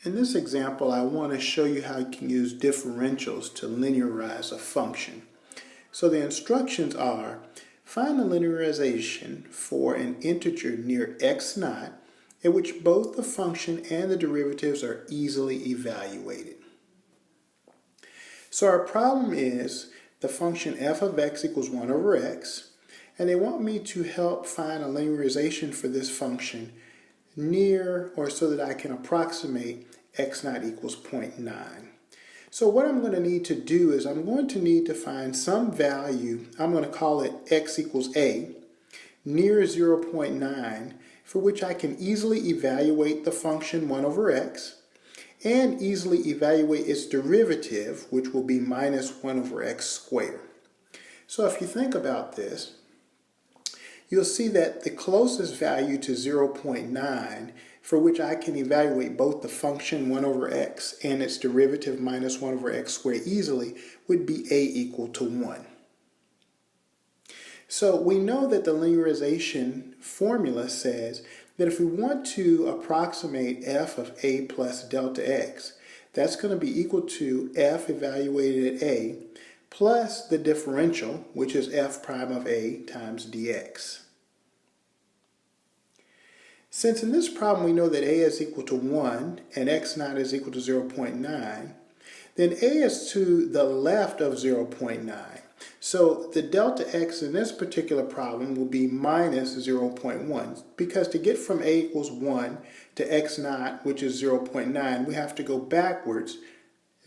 In this example, I want to show you how you can use differentials to linearize a function. So the instructions are, find the linearization for an integer near x naught in which both the function and the derivatives are easily evaluated. So our problem is the function f of x equals 1 over x, and they want me to help find a linearization for this function near, or so that I can approximate, x naught equals 0.9. So what I'm going to need to do is I'm going to need to find some value, I'm going to call it x equals a, near 0.9, for which I can easily evaluate the function 1 over x, and easily evaluate its derivative, which will be minus 1 over x squared. So if you think about this, you'll see that the closest value to 0.9, for which I can evaluate both the function 1 over x and its derivative minus 1 over x squared easily, would be a equal to 1. So we know that the linearization formula says that if we want to approximate f of a plus delta x, that's going to be equal to f evaluated at a plus the differential, which is f prime of a times dx. Since in this problem we know that a is equal to 1 and x naught is equal to 0.9, then a is to the left of 0.9. So the delta x in this particular problem will be minus 0.1, because to get from a equals 1 to x naught, which is 0.9, we have to go backwards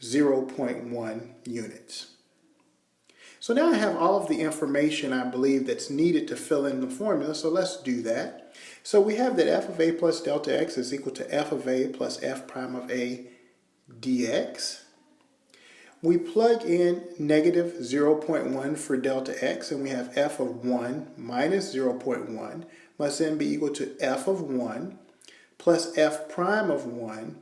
0.1 units. So now I have all of the information I believe that's needed to fill in the formula, so let's do that. So we have that f of a plus delta x is equal to f of a plus f prime of a dx. We plug in negative 0.1 for delta x, and we have f of 1 minus 0.1 must then be equal to f of 1 plus f prime of 1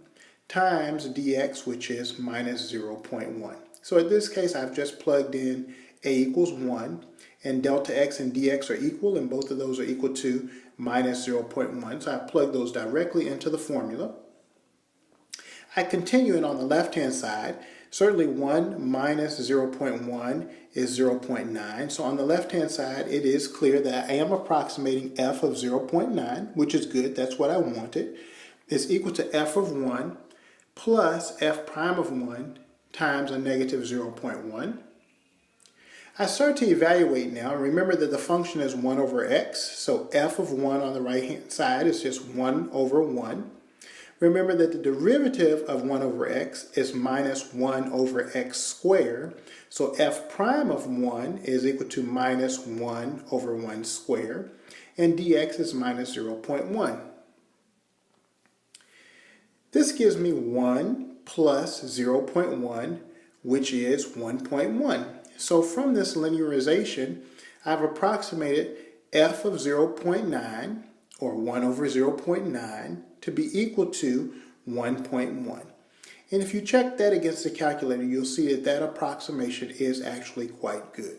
times dx, which is minus 0.1. So in this case, I've just plugged in a equals 1, and delta x and dx are equal, and both of those are equal to minus 0.1. So I plug those directly into the formula. I continue, and on the left-hand side, certainly 1 minus 0.1 is 0.9. So on the left-hand side, it is clear that I am approximating f of 0.9, which is good. That's what I wanted. It's equal to f of 1 plus f prime of 1 times a negative 0.1. I start to evaluate now. Remember that the function is 1 over x, so f of 1 on the right-hand side is just 1 over 1. Remember that the derivative of 1 over x is minus 1 over x squared, so f prime of 1 is equal to minus 1 over 1 squared, and dx is minus 0.1. This gives me 1 plus 0.1, which is 1.1. So from this linearization, I've approximated f of 0.9, or 1 over 0.9, to be equal to 1.1. And if you check that against the calculator, you'll see that that approximation is actually quite good.